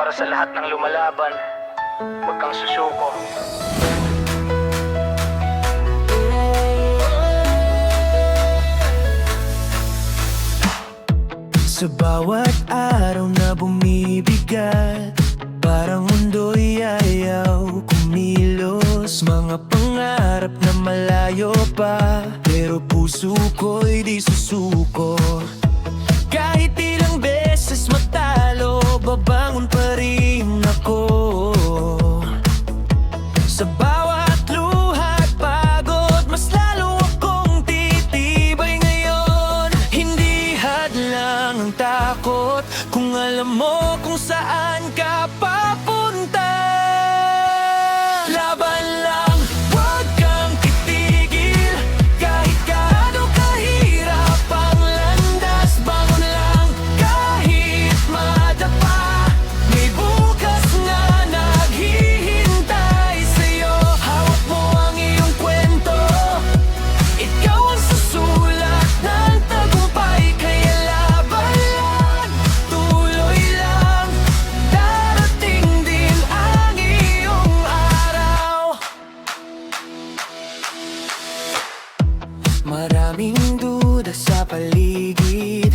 Para sa lahat ng lumalaban, huwag kang susuko. Sa bawat araw na bumibigat, parang mundo'y ayaw kumilos. Mga pangarap na malayo pa, pero puso ko'y di susuko. Kahit ilang beses matalo, babangon pa rin ako. Sa bawat luha at pagod, mas lalo akong titibay ngayon. Hindi hadlang ang takot, kung alam mo kung saan ka papunta. Laban lang, huwag kang titigil. Kahit gaano kahirap ang landas, bangon lang kahit madapa. May bukas na naghihintay sa'yo. Hawak mo ang iyong kwento, ikaw ang susulat ng tagumpay. Kaya laban lang, tuloy lang, darating din ang iyong araw. Maraming duda sa paligid,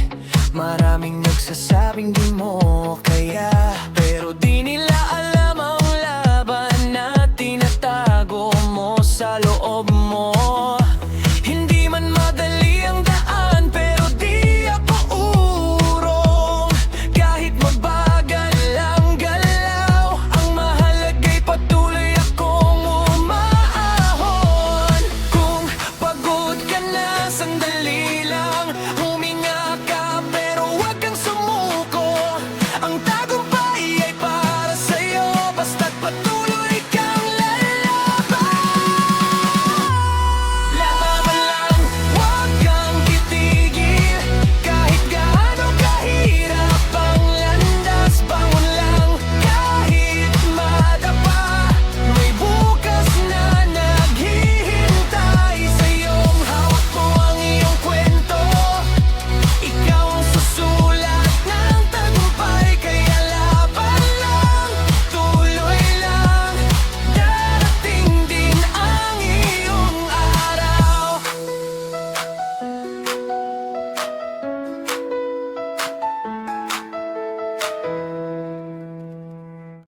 maraming nagsasabing di mo kaya.